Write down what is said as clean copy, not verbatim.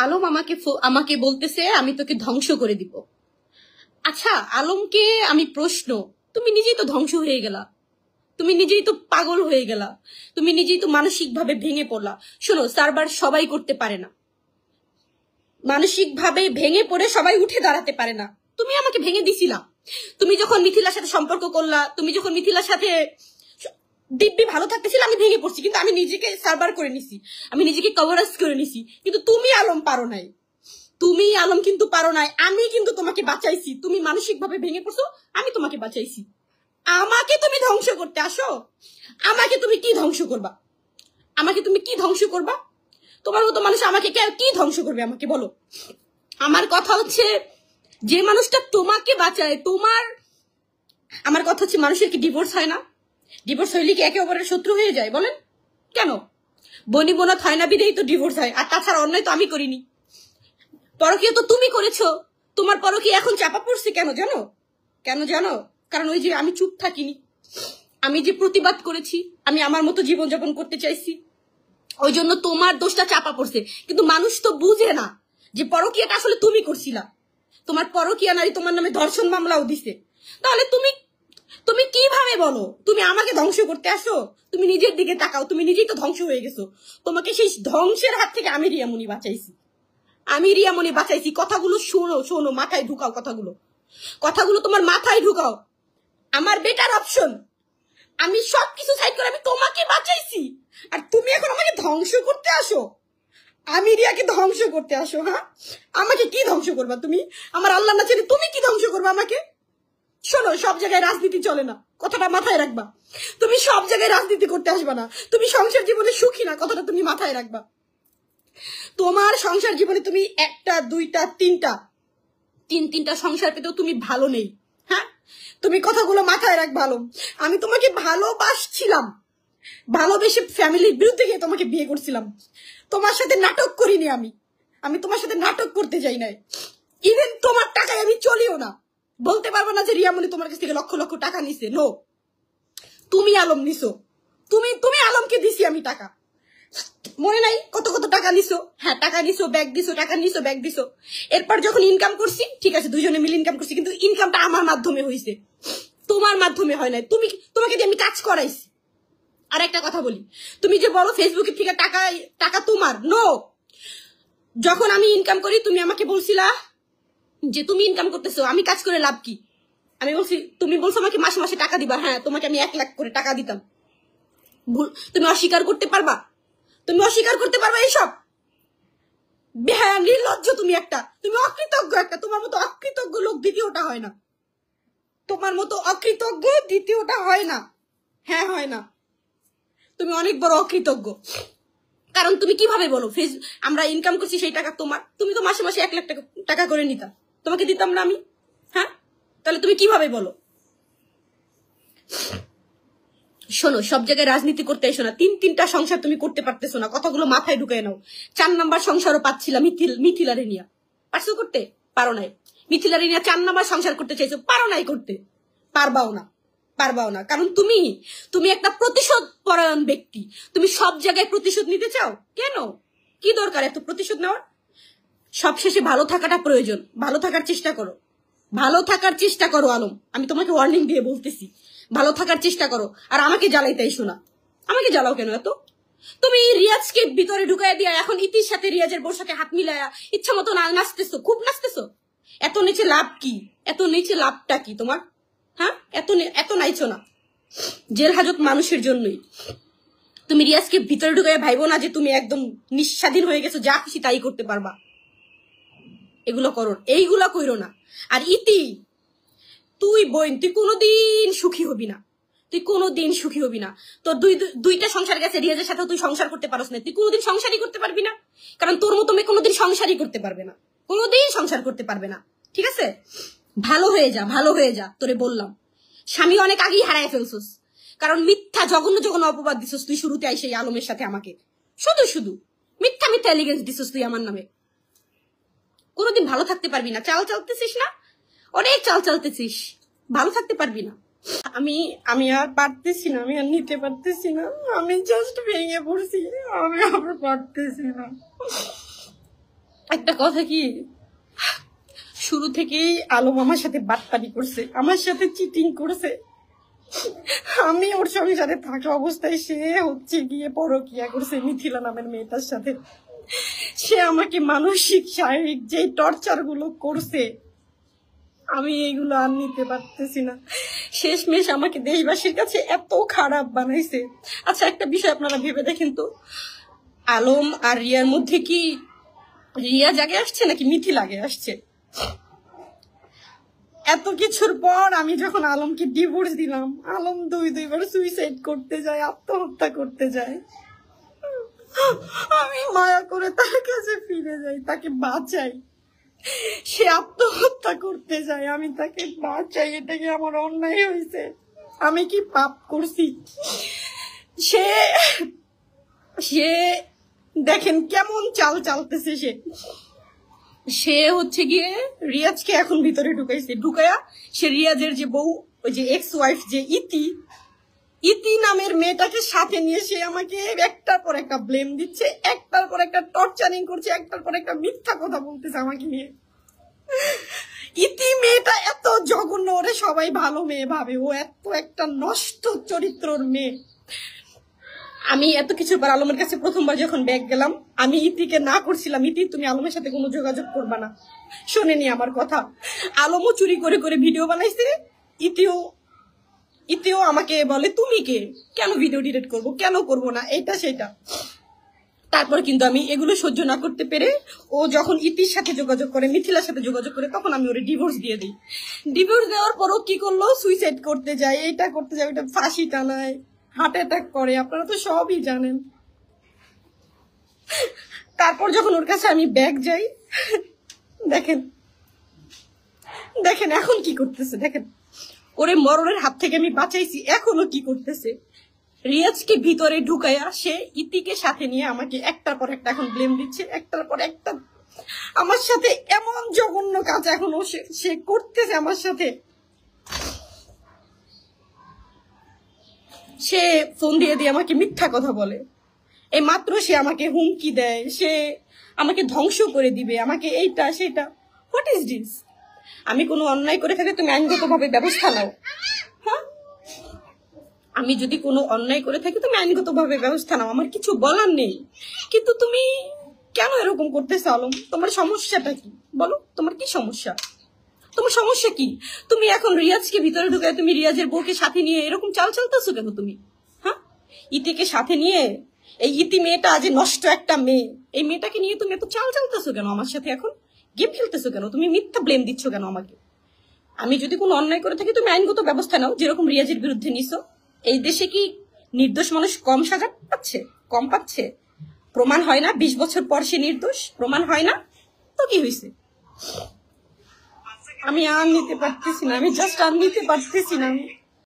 আলম আমাকে বলতেছে আমি তোকে ধ্বংস করে দিব। আচ্ছা আলমকে আমি প্রশ্ন, তুমি নিজেই তো ধ্বংস হয়ে গেলা, তুমি নিজেই তো পাগল হয়ে গেলা, তুমি নিজেই তো মানসিকভাবে ভেঙে পড়লা। শোনো, সার্ভার সবাই করতে পারে না, মানসিকভাবে ভেঙে পড়ে সবাই উঠে দাঁড়াতে পারে না। তুমি আমাকে ভেঙে দিছিলা, তুমি যখন মিথিলার সাথে সম্পর্ক করলা, তুমি যখন মিথিলার সাথে দিব্যি ভালো থাকতেছিল, আমি ভেঙে পড়ছি, কিন্তু আমি নিজেকে সার্ভার করে নিছি, আমি নিজেকে কভারেজ করে নিছি। কিন্তু তুমি আলম পারো নাই, তুমি আলম কিন্তু পারো নাই। আমি কিন্তু তোমাকে বাঁচাইছি, তুমি মানসিকভাবে ভেঙে পড়ছো, আমি তোমাকে বাঁচাইছি। আমাকে তুমি ধ্বংস করতে আসো, আমাকে তুমি কি ধ্বংস করবা? আমাকে তুমি কি ধ্বংস করবা? তোমার মতো মানুষ আমাকে কি ধ্বংস করবে আমাকে বলো? আমার কথা হচ্ছে, যে মানুষটা তোমাকে বাঁচায়, আমার কথা হচ্ছে, মানুষের কি ডিভোর্স হয় না? ডিভোর্স হইলে কি একে অপরের শত্রু হয়ে যায় বলেন? কেন? বনি বোনাত হয় না বিদেই তো ডিভোর্স হয়। আর তাছাড়া অন্যায় তো আমি করিনি, পরকীয়া তো তুমি করেছো। তোমার পরকীয়া এখন চাপা পড়ছে কেন জানো? কেন জানো? কারণ ওই যে আমি চুপ থাকিনি, আমি যে প্রতিবাদ করেছি, আমি আমার মতো জীবনযাপন করতে চাইছি, ওই জন্য তোমার দোষটা চাপা পড়ছে। কিন্তু মানুষ তো বুঝে না যে পরকীয়াটা আসলে তুমি করছিলা। তোমার পরকীয়া নারী তোমার নামে ধর্ষণ মামলাও দিছে। তাহলে তুমি কিভাবে বলো তুমি আমাকে ধ্বংস করতে আসো? তুমি নিজের দিকে তাকাও, তুমি নিজেই তো ধ্বংস হয়ে গেছো। তোমাকে সেই ধ্বংসের হাত থেকে আমি রিয়ামণি বাঁচাইছি, আমি রিয়ামণি বাঁচাইছি। কথাগুলো শোনো শোনো, মাথায় ঢুকাও কথাগুলো তোমার মাথায় ঢুকাও। আমার বেটার অপশন, আমি সবকিছু সাইড করে আমি তোমাকে বাঁচাইছি, আর তুমি এখন আমাকে ধ্বংস করতে আসো। আমি রিয়াকে ধ্বংস করতে আসো? হ্যাঁ, আমাকে কি ধ্বংস করবা তুমি? আমার আল্লাহ না ছেড়ে তুমি কি ধ্বংস করবা আমাকে? শোনো, সব জায়গায় রাজনীতি চলে না, কথাটা মাথায় রাখবা। তুমি সব জায়গায় রাজনীতি করতে আসবা না। তুমি সংসার জীবনে সুখী না, কথাটা তুমি মাথায় রাখবা। তোমার সংসার জীবনে তুমি একটা দুইটা তিনটা সংসার পেতেও তুমি ভালো নেই। হ্যাঁ, তুমি কথাগুলো মাথায় রাখ ভালো। আমি তোমাকে ভালোবাসছিলাম, ভালোবেসে ফ্যামিলির বিরুদ্ধে গিয়ে তোমাকে বিয়ে করছিলাম। তোমার সাথে নাটক করিনি, আমি তোমার সাথে নাটক করতে যাই নাই। ইভেন তোমার টাকায় আমি চলিও না। বলতে পারবো না যে রিয়ামণি তোমার কাছ থেকে লক্ষ লক্ষ টাকা নিছে। নো, তুমি আলম নিছো, তুমি আলমকে দিছি আমি টাকা। মনে নাই কত কত টাকা নিছো? হ্যাঁ, টাকা নিছো, ব্যাগ দিছো, টাকা নিছো, ব্যাগ দিছো। এরপর যখন ইনকাম করছি, ঠিক আছে, দুইজনে মিলে ইনকাম করছি, কিন্তু ইনকামটা আমার মাধ্যমে হয়েছে, তোমার মাধ্যমে হয় নাই। তোমাকে দিয়ে আমি কাজ করাইছি। আর একটা কথা বলি, তুমি যে বলো ফেসবুকের থেকে টাকা তোমার, নো। যখন আমি ইনকাম করি, তুমি আমাকে বলছিলা যে তুমি ইনকাম করতেছো, আমি কাজ করে লাভ কি? আমি বলছি, তুমি বলছো আমাকে মাসে মাসে টাকা দিবা। হ্যাঁ, তোমাকে আমি 1 লাখ করে টাকা দিতাম। তুমি অস্বীকার করতে পারবা? তুমি অস্বীকার করতে পারবা এইসব? বেহায়া নির্লজ্জ তুমি একটা, তুমি অকৃতজ্ঞ একটা। তোমার মতো অকৃতজ্ঞ লোক দ্বিতীয়টা হয় না, তোমার মতো অকৃতজ্ঞ দ্বিতীয়টা হয় না। হ্যাঁ, হয় না। তুমি অনেক বড় অকৃতজ্ঞ। কারণ তুমি কিভাবে বলো আমরা ইনকাম করছি সেই টাকা তোমার? তুমি তো মাসে মাসে 1 লাখ টাকা করে নিতা, তোমাকে দিতাম না আমি? হ্যাঁ, তাহলে তুমি কিভাবে বলো? শোনো, সব জায়গায় রাজনীতি করতে এসো না। তিনটা সংসার তুমি করতে পারতেছো না, কথাগুলো মাথায় ঢুকায় নাও। 4 নাম্বার সংসারও পাচ্ছিলাম মিথিলারে নিয়া, পারছো করতে? পারো নাই। মিথিলারে নিয়ে 4 নাম্বার সংসার করতে চাইছো, পারো নাই করতে, পারবাও না। কারণ তুমি একটা প্রতিশোধ পরায়ণ ব্যক্তি। তুমি সব জায়গায় প্রতিশোধ নিতে চাও কেন? কি দরকার এত প্রতিশোধ নেওয়ার? সবশেষে ভালো থাকাটা প্রয়োজন, ভালো থাকার চেষ্টা করো আলম। আমি তোমাকে ওয়ার্নিং দিয়ে বলতেছি, ভালো থাকার চেষ্টা করো। আর আমাকে জ্বালাইতে এসো না। আমাকে জ্বালাও কেন এত? তুমি রিয়াজকে ভিতরে ঢুকাই দিয়া এখন ইতির সাথে, রিয়াজের বোর সাথে হাত মিলায়া ইচ্ছা মতো নাচতেছো, খুব নাচতেছো। এত নিচে লাভ কি? এত নিচে লাভটা কি তোমার? হ্যাঁ, এত নাইছো না। জেল হাজত মানুষের জন্যই। তুমি রিয়াজকে ভিতরে ঢুকাইয়া ভাইবো না যে তুমি একদম নিঃস্বাধীন হয়ে গেছো, যা খুশি তাই করতে পারবা। এইগুলো কইরো না। আর ইতি, তুই কোনোদিন সুখী হবি না, তোর দুইটা সংসার গেছে, রিয়াজের সাথে তুই সংসার করতে পারস না, তুই কোনোদিন সংসারই করতে পারবি না। কারণ তোর মতো মেয়ে কোনোদিন সংসারই করতে পারবে না, কোনোদিন সংসার করতে পারবে না। ঠিক আছে, ভালো হয়ে যা, তোরে বললাম। স্বামী অনেক আগেই হারায় ফেলছস, কারণ মিথ্যা জঘন্য অপবাদ দিছস তুই শুরুতে আইসে এই আলমের সাথে আমাকে। শুধু মিথ্যা এলিগেন্স দিছস তুই আমার নামে। কোনোদিন ভালো থাকতে পারবি না। চাল চালতেছিস না, অনেক চাল চালতেছিস, ভালো থাকতে পারবি না। আমি আর পারতেছি না, আমি আর নিতে পারতেছি না, আমি জাস্ট ভেঙে পড়ছি, আমি আর পারতেছি না। একটা কথা কি, শুরু থেকেই আলম আমার সাথে বাটপারি করছে, আমার সাথে চিটিং করছে। আমি ওর সংসারে থাকা অবস্থায় সে হচ্ছে গিয়ে পরকিয়া করছে মিথিলা নামের মেয়েটার সাথে। সে আমাকে মানসিক শারীরিক যে টর্চার গুলো করছে, আমি এগুলো আর নিতে পারতেছি না। শেষমেশ আমাকে দেশবাসীর কাছে এত খারাপ বানাইছে। আচ্ছা, একটা বিষয় আপনারা ভেবে দেখেন তো, আলম আর রিয়ার মধ্যে কি রিয়া আগে আসছে নাকি মিথিল আগে আসছে? এত কিছুর পর আমি যখন আলমকে ডিভোর্স দিলাম, আলম দুইবার সুইসাইড করতে যায়, আত্মহত্যা করতে যায়। আমি মায়া করে তার কাছে ফিরে যাই, তাকে বাঁচাই। সে আত্মহত্যা করতে যায়, আমি তাকে বাঁচাই। এটা কি আমার অন্যায় হয়েছে? আমি কি পাপ করছি? সে সে দেখেন কেমন চাল চালতেছে। সে হচ্ছে গিয়ে রিয়াজকে এখন ভিতরে ঢুকাইছে, ঢুকায়া সে রিয়াজের যে বউ, ওই যে এক্স ওয়াইফ যে ইতি নামের মেয়েটাকে সাথে নিয়ে সে আমাকে একটার পর একটা ব্লেম দিচ্ছে, একটার পর একটা টর্চারিং করছে, একটার পর একটা মিথ্যা কথা বলতেছে আমাকে নিয়ে। ইতি মেয়েটা এত জঘন্য, ওরে সবাই ভালো মেয়ে ভাবে, ও এত একটা নষ্ট চরিত্রর মেয়ে। আমি এত কিছুর পর আলমের কাছে প্রথমবার যখন ব্যাগ গেলাম, আমি ইতিকে না করছিলাম, ইতি তুমি আলমের সাথে কোনো যোগাযোগ করবা না। শোনেনি আমার কথা। আলমও চুরি করে করে ভিডিও বানাইছে, ইতিও আমাকে বলে তুমি কে, কেন ভিডিও ডিলিট করব, কেন করব না, এইটা সেটা। তারপর কিন্তু আমি এগুলো সহ্য না করতে পেরে ও যখন ইতির সাথে যোগাযোগ করে, মিথিলার সাথে যোগাযোগ করে, তখন আমি ওরে ডিভোর্স দিয়ে দিই। ডিভোর্স দেওয়ার পরও কি করলো, সুইসাইড করতে যায়, এইটা করতে যায়, ওইটা ফাঁসি টানায়, হার্ট অ্যাটাক করে, আপনারা তো সবই জানেন। তারপর যখন ওর কাছে আমি ব্যাগ যাই, দেখেন দেখেন এখন কি করতেছে, দেখেন ওরে মরণের হাত থেকে আমি বাঁচাইছি, এখনো কি করতেছে। রিয়াজকে ভিতরে ঢুকাইয়া সে ইতিকে সাথে নিয়ে আমাকে একটার পর একটা এখন ব্লেম দিচ্ছে, একটার পর একটা আমার সাথে এমন জঘন্য কাজ এখনো সে করতেছে আমার সাথে। সে ফোন দিয়ে দিয়ে আমাকে মিথ্যা কথা বলে, এই মাত্র সে আমাকে হুমকি দেয়, সে আমাকে ধ্বংস করে দিবে, আমাকে এইটা সেটা। What is this? আমি কোনো অন্যায় করে থাকি তুমি আইনগতভাবে ব্যবস্থা নাও। হ্যাঁ, আমি যদি কোনো অন্যায় করে থাকি তুমি আইনগতভাবে ব্যবস্থা নাও, আমার কিছু বলার নেই। কিন্তু তুমি কেন এরকম করতেছো আলম? তোমার সমস্যাটা কি বলো? তোমার কি সমস্যা? তোমার সমস্যা কি? তুমি এখন রিয়াজকে ভিতরে ঢুকে তুমি রিয়াজের বউকে সাথে নিয়ে এরকম চাল চালতেছো কেন তুমি? হ্যাঁ, ইতিকে সাথে নিয়ে, এই ইতি মেয়েটা আজ নষ্ট একটা মেয়ে, এই মেয়েটাকে নিয়ে তুমি এত চাল চালতেছো কেন আমার সাথে? এখন গেম খেলতেছো কেন? তুমি মিথ্যা ব্লেম দিচ্ছ কেন আমাকে? আমি যদি কোনো অন্যায় করে থাকি তুমি আইনগত ব্যবস্থা নাও, যেরকম রিয়াজের বিরুদ্ধে নিছো। এই দেশে কি নির্দোষ মানুষ কম সাজা পাচ্ছে? কম পাচ্ছে? প্রমাণ হয় না 20 বছর পর সে নির্দোষ? প্রমাণ হয় না তো কি হয়েছে? আমি আর নিতে পারতেছি না, আমি জাস্ট আর নিতে পারতেছি না।